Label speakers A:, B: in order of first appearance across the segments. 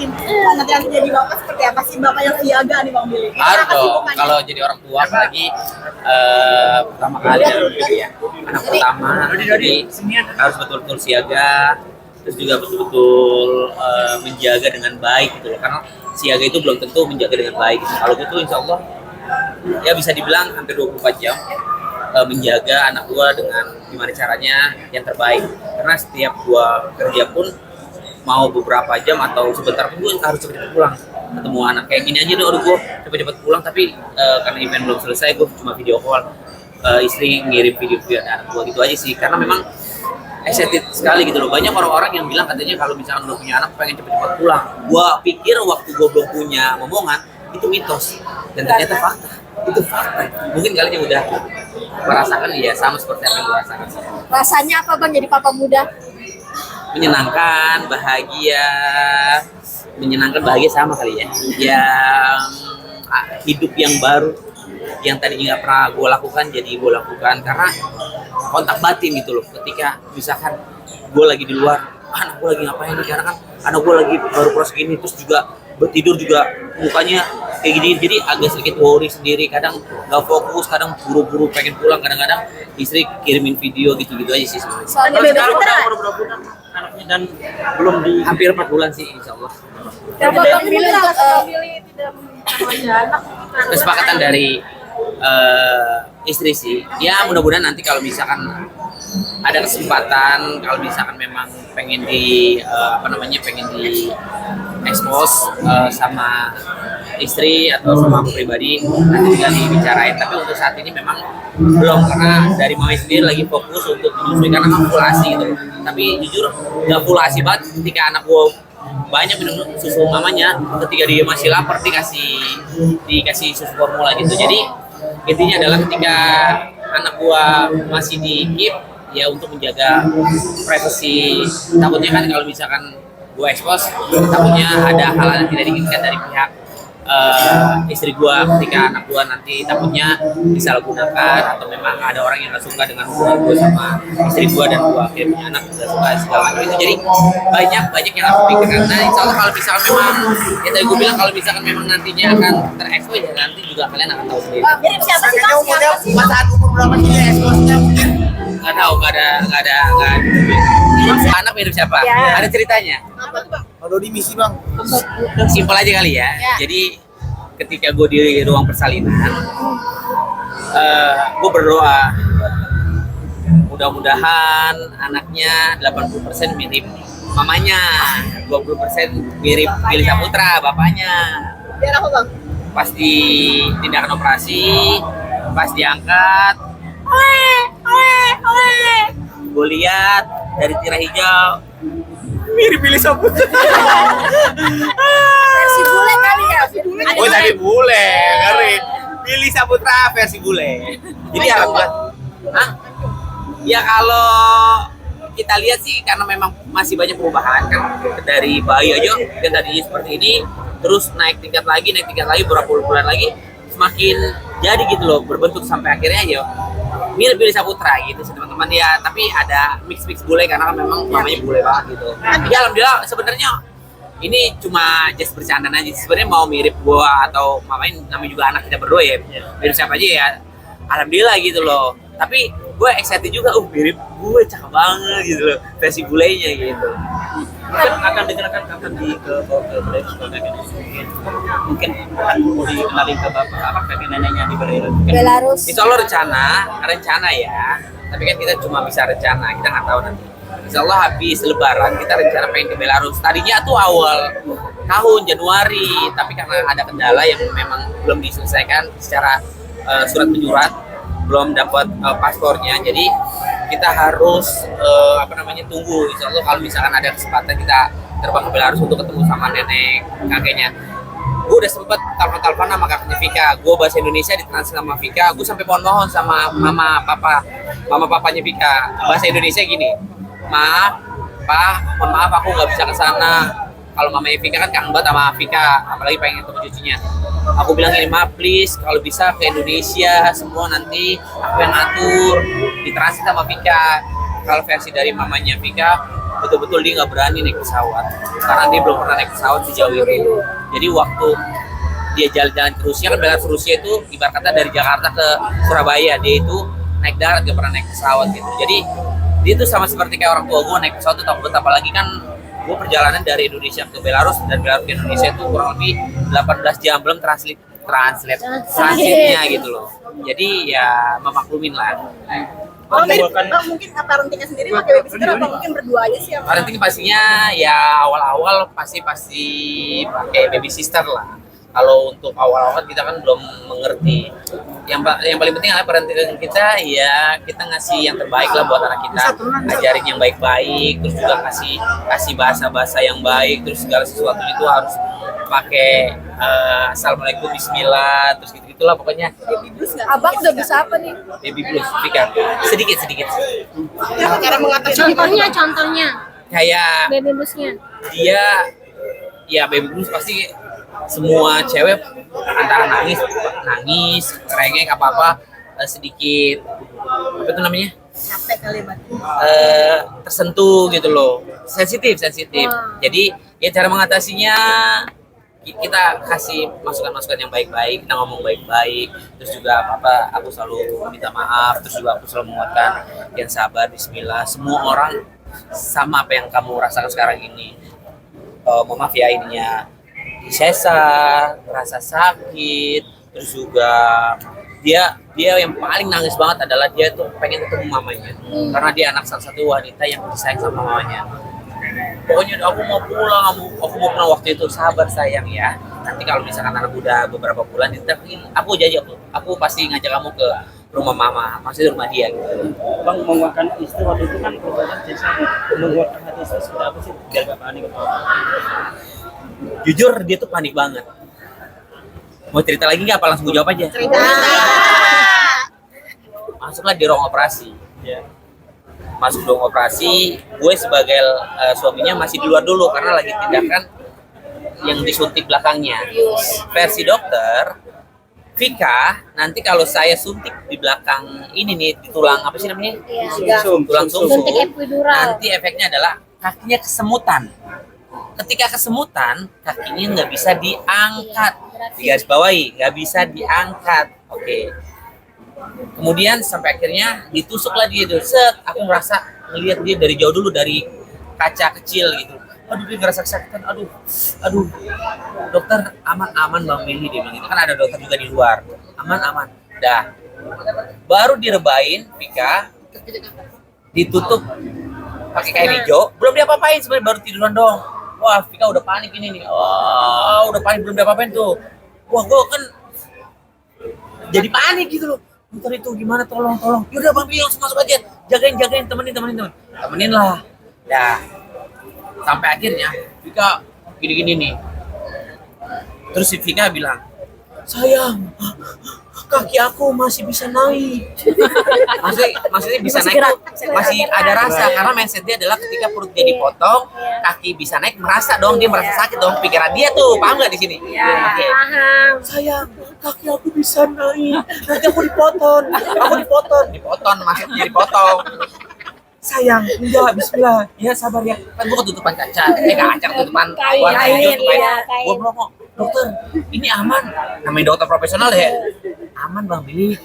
A: nih nanti jadi bapak seperti apa sih, bapak yang siaga nih Bang Billy?
B: Harus dong, kalau jadi orang tua apalagi pertama kali dalam hidup ya, anak pertama, jadi harus betul-betul siaga, terus juga betul-betul menjaga dengan baik gitu loh, karena siaga itu belum tentu menjaga dengan baik gitu. Kalau gitu insya Allah ya bisa dibilang hampir 24 jam menjaga anak gua dengan gimana caranya yang terbaik, karena setiap gua kerja pun mau beberapa jam atau sebentar pun gua harus cepet pulang ketemu anak. Kayak gini aja deh, gua cepet-cepet pulang, tapi karena event belum selesai gua cuma video call istri, ngirim video anak gua gitu aja sih, karena memang excited sekali gitu loh. Banyak orang-orang yang bilang katanya kalau misalkan udah punya anak pengen cepet-cepet pulang. Gua pikir waktu gua belum punya momongan itu mitos, dan ternyata fakta. Itu fakta. Mungkin kalian yang udah merasakan ya sama seperti apa yang gue rasakan.
C: Rasanya apa Bang jadi papa muda?
B: Menyenangkan, bahagia sama kali ya. Yang hidup yang baru, yang tadinya nggak pernah gue lakukan jadi gue lakukan, karena kontak batin gitu loh. Ketika misalkan gue lagi di luar, anak gue lagi ngapain nih, karena kan anak gue lagi baru proses gini, terus juga tidur juga mukanya kayak gini, jadi agak sedikit worry sendiri, kadang nggak fokus, kadang buru-buru pengen pulang, kadang-kadang istri kirimin video gitu-gitu aja sih sebenarnya.
C: Soalnya bebek
D: udah berapa bulan anaknya dan belum di
B: Hampir 4 bulan sih insya Allah.
C: Kenapa Bang Billy
A: tidak punya anak?
B: Kesepakatan dari istri sih, ya mudah-mudahan nanti kalau misalkan ada kesempatan, kalau misalkan memang pengen di pengen di expose sama istri atau sama aku pribadi, nanti tinggal dibicarain. Tapi untuk saat ini memang belum, karena dari mami sendiri lagi fokus untuk menyusui, karena kan full ASI gitu. Tapi jujur nggak full ASI banget ketika anak gue banyak minum susu mamanya, ketika dia masih lapar dikasih susu formula gitu. Jadi intinya adalah ketika anak gua masih di keep ya, untuk menjaga privasi. Takutnya kan kalau misalkan gua expose, takutnya ada hal-hal yang tidak diinginkan dari pihak istri gua ketika anak gua nanti takutnya disalahgunakan, atau memang ada orang yang nggak suka dengan hubungan gua sama istri gua, dan gua akhirnya punya anak nggak suka segala macam itu. Jadi banyak yang aku pikirkan. Nah insya Allah kalau misalkan memang ya tadi gua bilang, kalau misalkan memang nantinya akan terekspos ya nanti juga kalian akan tahu sendiri.
A: Mirip siapa sih Bang?
D: saat umur berapa sih expose-nya mungkin?
B: Nggak tahu, nggak ada. Anak mirip siapa?
C: Ya.
B: Ada ceritanya.
A: Apa tuh Bang?
D: Kalau di misi Bang.
B: Simpel aja kali ya. Jadi ketika gue di ruang persalinan, gue berdoa mudah-mudahan anaknya 80% mirip mamanya, 20% mirip Billy Saputra bapaknya.
A: Biar apa Bang?
B: Pas di tindakan operasi, pas diangkat, gue lihat dari tirai hijau mirip Billy Saputra.
C: versi bule kali ya?
B: Oh dari bule, ngeri. Billy Saputra versi bule. Jadi alhamdulillah. Hah? Ya kalau kita lihat sih, karena memang masih banyak perubahan kan, dari bayi aja dan tadinya seperti ini, terus naik tingkat lagi beberapa bulan lagi, semakin jadi gitu loh, berbentuk sampai akhirnya ya mirip Billy Saputra gitu sih teman-teman ya. Tapi ada mix bule karena kan memang mamanya bule banget gitu. Ya alhamdulillah, sebenarnya ini cuma just bercandaan aja. Sebenarnya mau mirip gua atau mamanya, namanya juga anak kita berdua ya, mirip siapa aja ya, alhamdulillah gitu loh. Tapi gue excited juga, mirip gue, cakep banget gitu loh versi bulenya gitu.
D: Akan dijelaskan kapan ke mungkin akan mau dikenalin ke bapak kakek neneknya di
C: Belarus.
B: Insya Allah rencana ya. Tapi kan kita cuma bisa rencana, kita nggak tahu nanti. Insya Allah habis Lebaran kita rencana pengen ke Belarus. Tadinya tuh awal tahun Januari, tapi karena ada kendala yang memang belum diselesaikan secara surat menyurat, belum dapat paspornya, jadi kita harus tunggu. Insya Allah kalau misalkan ada kesempatan kita terbang ke Belarus untuk ketemu sama nenek kakeknya. Gue udah sempet telepon sama kakaknya Vika, gue bahasa Indonesia ditranslate sama Vika, gue sampai mohon sama mama papanya Vika, bahasa Indonesia gini, maaf Pak, mohon maaf aku nggak bisa kesana. Kalau mamanya Vika kan kangen banget sama Vika, apalagi pengen ketemu cucunya. Aku bilang ini, maaf please, kalau bisa ke Indonesia semua nanti aku yang atur, ditransit sama Vika. Kalau versi dari mamanya Vika, betul-betul dia nggak berani naik pesawat karena dia belum pernah naik pesawat sejauh itu. Jadi waktu dia jalan-jalan ke Rusia, kan Belarus Rusia itu ibarat kata dari Jakarta ke Surabaya, dia itu naik darat, gak pernah naik pesawat gitu. Jadi dia tuh sama seperti kayak orang tua gue, naik pesawat tuh takut, apalagi kan gue perjalanan dari Indonesia ke Belarus dan Belarus ke Indonesia itu kurang lebih 18 jam, belum transitnya gitu loh. Jadi ya memaklumin lah.
A: Mungkin parentingnya sendiri pakai babysitter atau mungkin berdua aja sih?
B: Parenting pastinya ya awal-awal pasti pakai baby sister lah. Kalau untuk awal-awal kita kan belum mengerti. Yang paling penting adalah parenting kita, ya kita ngasih yang terbaik lah buat anak kita, ajarin yang baik-baik, terus juga kasih bahasa-bahasa yang baik, terus segala sesuatu itu harus pakai assalamualaikum, bismillah, terus gitu-gitulah pokoknya.
C: Abang udah bisa apa nih?
B: Baby blues, Vika. Sedikit.
A: Cara mengatasi
C: Contohnya
B: Kayak
C: baby bluesnya.
B: dia, ya baby blues pasti semua cewek antara nangis, rengek apa sedikit apa itu namanya,
A: capek kali berarti.
B: tersentuh gitu loh, sensitif.
C: Wow.
B: Jadi ya cara mengatasinya kita kasih masukan-masukan yang baik-baik, kita ngomong baik-baik, terus juga apa aku selalu minta maaf, terus juga aku selalu menguatkan yang sabar, bismillah, semua orang sama apa yang kamu rasakan sekarang ini. Maaf ya ininya sesar, rasa sakit, terus juga dia yang paling nangis banget adalah dia tuh pengen ketemu mamanya, karena dia anak salah satu wanita yang disayang sama mamanya. Pokoknya aku mau pulang waktu itu, sabar sayang ya. Nanti kalau misalkan anak udah beberapa bulan, aku janji aku pasti ngajak kamu ke rumah mama, maksudnya rumah dia gitu.
D: Bang, menguatkan istri waktu itu kan perubahan menguatkan hati istri sudah apa sih biar gak panik atau apa?
B: Jujur dia tuh panik banget. Mau cerita lagi nggak? Apa langsung gue jawab aja?
A: Cerita.
B: Masuklah di ruang operasi.
D: Ya.
B: Masuk ruang operasi, gue sebagai suaminya masih di luar dulu karena lagi tindakan yang disuntik belakangnya. Versi dokter, Vika, nanti kalau saya suntik di belakang ini nih, di tulang apa sih namanya? Tulang sumsum.
C: Suntik epidural.
B: Nanti efeknya adalah kakinya kesemutan. Ketika kesemutan, kakinya nggak bisa diangkat. Digarisbawahi, nggak bisa diangkat. Oke. Kemudian sampai akhirnya ditusuklah dia tuh. Set, aku merasa ngelihat dia dari jauh dulu, dari kaca kecil gitu. Aduh, dia ngerasa kesakitan. Aduh. Dokter, aman Bang Willy, dia bilang. Itu kan ada dokter juga di luar. Aman. Dah. Baru direbain, Vika. Ditutup pakai kain hijau. Belum diapa-apain sebenarnya, baru tiduran dong. Wah, Vika udah panik ini nih. Wah, udah panik, belum diapa-apain tuh. Wah, gue kan jadi panik gitu loh. Dokter itu gimana, tolong. Yaudah Bang Willy langsung masuk aja. Jagain, temenin lah. Dah. Sampai akhirnya Vika gini nih. Terus si Vika bilang, sayang, kaki aku masih bisa naik. Maksudnya bisa naik tuh masih ada rasa, karena mindset dia adalah ketika perut dia dipotong, kaki bisa naik, merasa sakit dong. Pikiran dia tuh, paham nggak di sini? Oke. Sayang, kaki aku bisa naik, nanti aku dipotong, maksudnya dipotong. Sayang, enggak, bismillah, ya sabar ya. Kan gua ketutupan kaca, ketutupan warna hijau tuh kain. Gua bilang, dokter, ini aman. Namanya dokter profesional ya. Aman Bang Billy.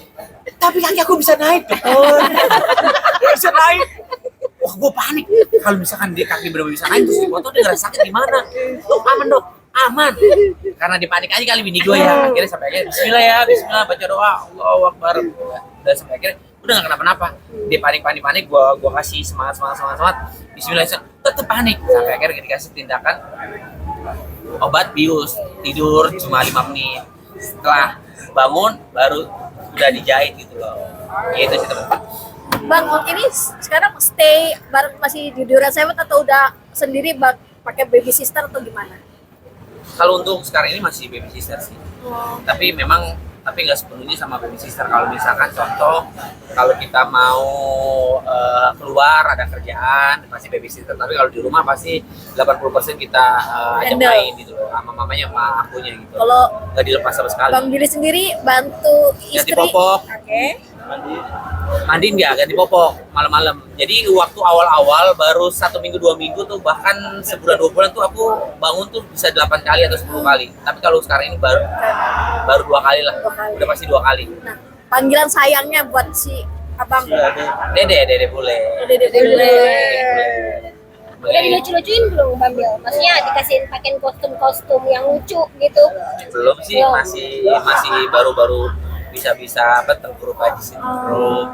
B: Tapi kaki aku bisa naik, dokter. Bisa naik. Wah, gua panik. Kalau misalkan dia kaki benar-benar bisa naik terus dipotong, dia ngerasa sakit gimana? Dok, aman. Karena dipanik aja kali bini gue ya. Akhirnya sampai akhirnya bismillah, baca doa, Allahu Akbar. Udah sampai akhirnya udah gak kenapa-napa. Dia panik, gua kasih semangat. Bismillah, tetep panik. Sampai akhirnya dikasih tindakan obat bius, tidur cuma 5 menit. Setelah bangun baru udah dijahit gitu loh. Gitu sih teman-teman.
C: Bang, ini sekarang stay bareng masih di Duren Seven atau udah sendiri pakai baby sister atau gimana?
B: Kalau untuk sekarang ini masih baby sister sih. Tapi nggak sepenuhnya sama baby sister. Kalau misalkan contoh, kalau kita mau keluar ada kerjaan pasti baby sister. Tapi kalau di rumah pasti 80% kita ajak main gitu loh, sama mamanya sama akunya gitu.
C: Kalau
B: nggak dilepas sama sekali.
C: Bang Billy sendiri bantu istri.
B: Ganti popok.
C: Oke.
B: Mandi enggak, ganti popok malam-malam. Jadi waktu awal-awal baru 1 minggu 2 minggu tuh, bahkan sebulan 2 bulan tuh aku bangun tuh bisa 8 kali atau 10 kali. Tapi kalau sekarang ini baru 2 kali lah.
C: 2 kali.
B: Udah pasti 2 kali.
C: Nah, panggilan sayangnya buat si abang.
B: Dede boleh.
C: Dede.
E: Udah dilucu-lucuin belum Bang Bil? Maksudnya dikasihin pakein kostum-kostum yang lucu gitu.
B: Belum sih,
E: Belum.
B: masih baru-baru bisa tengkurap aja sih,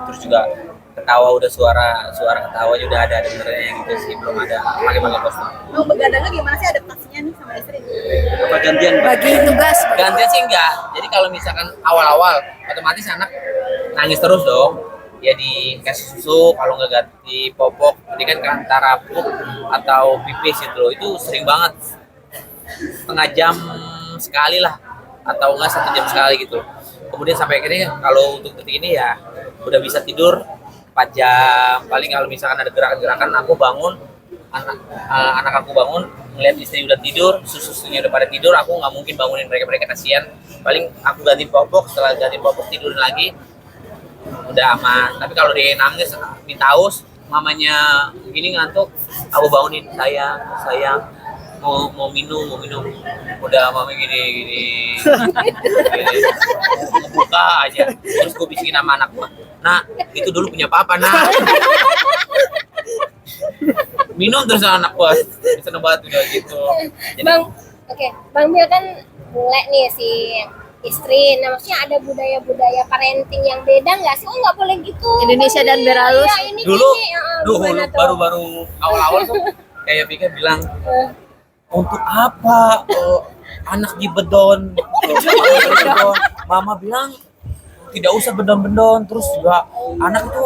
B: terus juga ketawa, udah suara ketawa udah ada dengernya gitu sih, belum ada pakai kostum.
A: Mau begadangnya gimana sih adaptasinya nih sama istri?
D: Apa gantian
C: Bagi tugas.
B: Gantian sih enggak, jadi kalau misalkan awal-awal otomatis anak nangis terus dong, ya dikasih susu, kalau nggak ganti popok ini kan antara pup atau pipis itu sering banget, setengah jam sekali lah atau enggak 1 jam sekali gitu. Kemudian sampai akhirnya kalau untuk detik ini ya udah bisa tidur 4 jam. Paling kalau misalkan ada gerakan-gerakan aku bangun, anak aku bangun ngeliat istri udah tidur, susunya udah pada tidur, aku nggak mungkin bangunin mereka kasihan. Paling aku ganti popok, setelah ganti popok tidurin lagi udah aman. Tapi kalau dia nangis minta haus, mamanya gini ngantuk, aku bangunin, sayang mau minum, udah mama gini buka aja, terus gue bisikin sama anak gue, nah itu dulu punya papa, nah minum terus anak gue seneng banget udah gitu. Jadi,
E: Bang Bil kan mulai nih si istri, nah maksudnya ada budaya parenting yang beda nggak sih? Oh nggak boleh gitu.
C: Indonesia dan Belarus.
E: Iya, ini
B: dulu
E: gimana tuh?
B: baru awal-awal tuh kayak Vika bilang, untuk apa anak di bedon? Mama bilang tidak usah bedon-bedon. Terus juga anak itu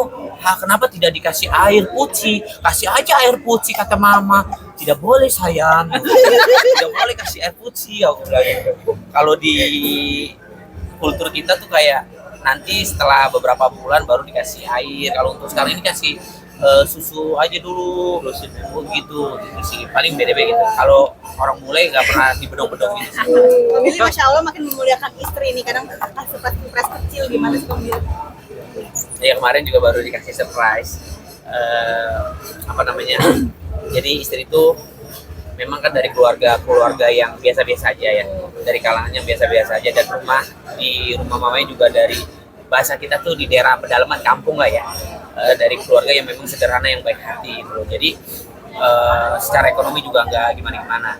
B: kenapa tidak dikasih air putih? Kasih aja air putih, kata mama. Tidak boleh sayang, tidak boleh kasih air putih, aku bilang gitu. Kalau di kultur kita tuh kayak nanti setelah beberapa bulan baru dikasih air. Kalau untuk sekarang ini kasih susu aja dulu, gitu sih. Paling beda-beda gitu. Kalau orang mulai nggak pernah dibedong-bedong gitu sih.
A: Bang Billy Masya Allah makin memuliakan istri nih, kadang surprise kecil gimana sih Bang Billy?
B: Ya kemarin juga baru dikasih surprise, jadi istri itu memang kan dari keluarga yang biasa-biasa aja ya, dari kalangan yang biasa-biasa aja, dan di rumah mamanya juga dari bahasa kita tuh di daerah pedalaman kampung lah ya, dari keluarga yang memang sederhana, yang baik hati gitu. Jadi secara ekonomi juga nggak gimana-gimana.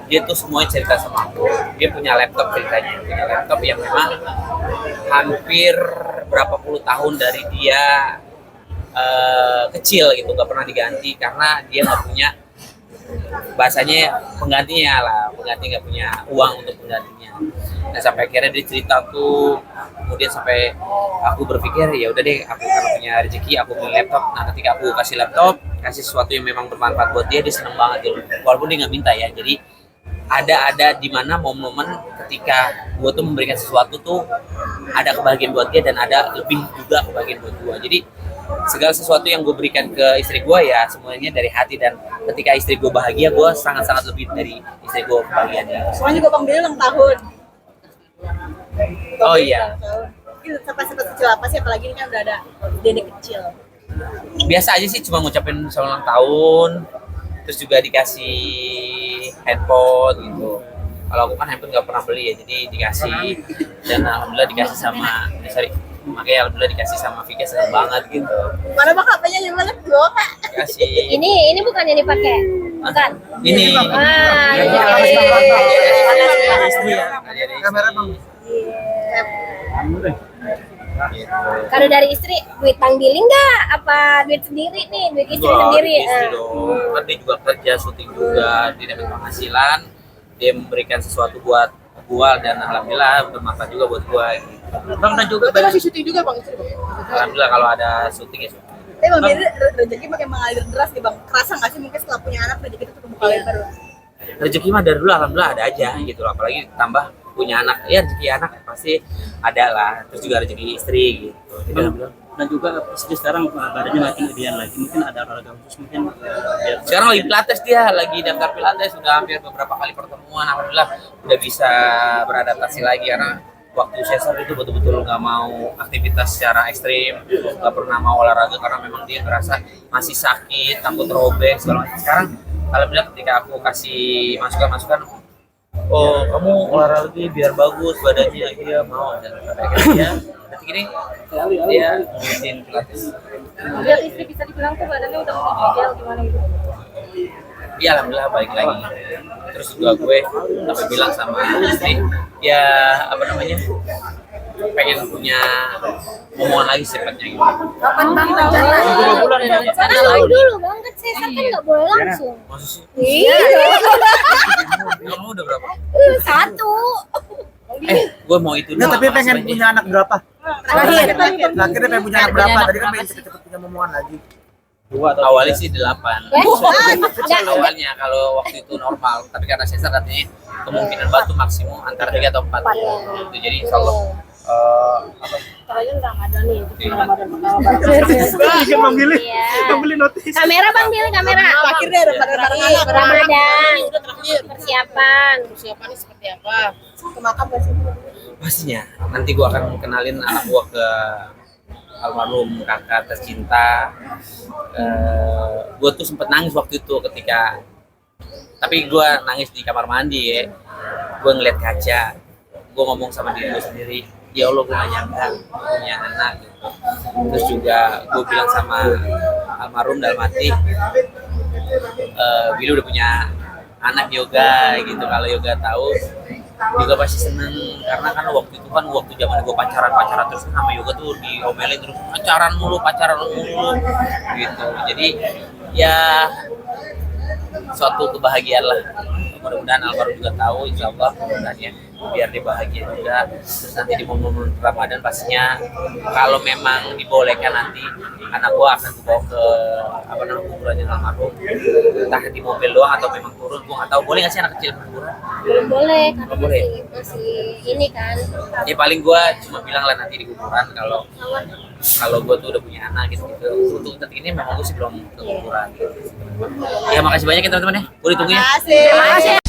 B: Dia tuh semuanya cerita sama aku. Dia punya laptop ceritanya, punya laptop yang memang hampir berapa puluh tahun dari dia kecil gitu, nggak pernah diganti karena dia nggak punya, bahasanya penggantinya lah, nggak punya uang untuk penggantinya. Dan sampai akhirnya dia cerita tuh, kemudian sampai aku berpikir ya udah deh, aku kalau punya rezeki aku beli laptop. Nah ketika aku kasih laptop, kasih sesuatu yang memang bermanfaat buat dia seneng banget gitu, walaupun dia nggak minta ya. Jadi ada di mana momen-momen ketika gue tuh memberikan sesuatu tuh ada kebahagiaan buat dia, dan ada lebih juga kebahagiaan buat gue. Jadi segala sesuatu yang gue berikan ke istri gue ya semuanya dari hati, dan ketika istri gue bahagia, gue sangat-sangat lebih dari istri gue kebahagiaannya.
A: Soalnya juga Bang Billy ulang tahun.
B: Oh iya,
A: Mungkin surprise kecil apa sih, apalagi ini kan udah ada dede kecil.
B: biasa aja sih, cuma ngucapin selamat ulang tahun, terus juga dikasih handphone gitu. Kalau aku kan handphone nggak pernah beli ya, jadi dikasih, dan alhamdulillah dikasih sama makanya alhamdulillah dikasih sama Vika, seneng banget gitu.
A: Mana Bang HP-nya gimana tuh Kak?
B: Dikasih
E: Ini bukan yang dipakai, bukan.
B: ini
D: istri ya. Kamera Bang.
E: Kalau dari istri, duit Bang Billy nggak? Apa duit sendiri nih? Duit istri sendiri?
B: Istri dong, kan dia juga kerja, syuting juga, dia dapat penghasilan, dia memberikan sesuatu buat gua, dan alhamdulillah bermanfaat juga buat gua gitu.
D: Bang, dan juga
A: Berarti masih syuting juga Bang istri Bang?
B: Alhamdulillah kalau ada syuting ya syuting.
A: Tapi Bang Billy rezeki makin mengalir deras nih Bang. Kerasa nggak sih mungkin setelah punya anak rezeki itu kebuka lebar?
B: Rezeki mah dari dulu alhamdulillah ada aja gitu loh, apalagi tambah punya anak, ya rezeki anak pasti ada lah, terus juga rezeki istri gitu. Jadi alhamdulillah.
D: dan juga istri sekarang badannya makin ideal lagi, mungkin ada olahraga khusus mungkin biar
B: Sekarang lagi pilates, dia lagi daftar pilates, sudah hampir beberapa kali pertemuan, alhamdulillah udah bisa beradaptasi lagi karena waktu sesar itu betul-betul nggak mau aktivitas secara ekstrim, nggak pernah mau olahraga karena memang dia ngerasa masih sakit, takut robek segala macam. Sekarang alhamdulillah ketika aku kasih masukan-masukan, oh kamu olahraga biar bagus badannya, iya mau, dan akhirnya detik ini dia ngikutin pilates.
A: Biar istri bisa dibilang tuh badannya udah mulai ideal gimana gitu.
B: Iya alhamdulillah baik lagi. Terus juga gue tapi bilang sama istri, ya apa namanya, pengen punya omongan lagi secepatnya gitu.
C: Kapan bang rencana?
E: Karena dulu bang kan sesar kan nggak boleh langsung.
B: Maksud sih?
E: Iya.
B: Kamu udah berapa?
E: Satu.
B: Gue mau itu
F: Nggak,
B: dulu
F: tapi
B: sama
F: pengen
B: husbandnya.
F: punya anak berapa?
C: Terakhir.
F: Terakhirnya pengen punya anak berapa? Tadi kan pengen cepet-cepet punya momongan lagi.
D: 2 atau
B: Awalnya
D: 3.
B: sih 8.
E: Enggak.
B: Awalnya kalau waktu itu normal, tapi karena sesar katanya kemungkinan batu maksimum antara 3 atau 4. Gitu. Jadi insya Allah
A: Caranya udah nggak ada nih untuk
B: Iya.
A: Ramadan pertama bareng.
F: Kan memilih,
E: Iya.
F: memilih notis.
E: Kamera bang, pilih kamera.
A: Terakhir deh bareng anak.
E: Ramadan.
A: Udah terakhir.
E: Persiapan.
A: Persiapannya seperti apa? Ke makam gak sih?
B: pastinya nanti gua akan kenalin anak gua ke almarhum kakak tercinta. Gue tuh sempet nangis waktu itu ketika, tapi gue nangis di kamar mandi ya. Gue ngeliat kaca, gue ngomong sama diri gue sendiri, ya Allah gue gak nyangka punya anak gitu. Terus juga gue bilang sama almarhum dalam hati, Billy udah punya anak Yoga gitu. Kalau Yoga tahu juga pasti seneng, karena kan waktu itu kan waktu zaman gue pacaran terus sama Yoga tuh diomelin terus pacaran mulu gitu. Jadi ya suatu kebahagiaan lah. Mudah-mudahan almarhum juga tahu, insya Allah mudah-mudahannya biar dia bahagia juga. Terus nanti di momen Ramadan pastinya kalau memang dibolehkan nanti anak gua akan dibawa ke apa namanya kuburannya almarhum, entah di mobil doang atau memang turun, gua nggak tahu. Boleh nggak sih anak kecil kuburan?
E: Belum boleh karena
B: Belum boleh.
E: masih ini kan.
B: Ya paling gua cuma bilang lah nanti di kuburan kalau gua tuh udah punya anak gitu. Untuk detik ini memang gua sih belum ke kuburan gitu. Ya makasih banyak ya teman-teman ya, gua ditunggu ya.
A: Terima kasih.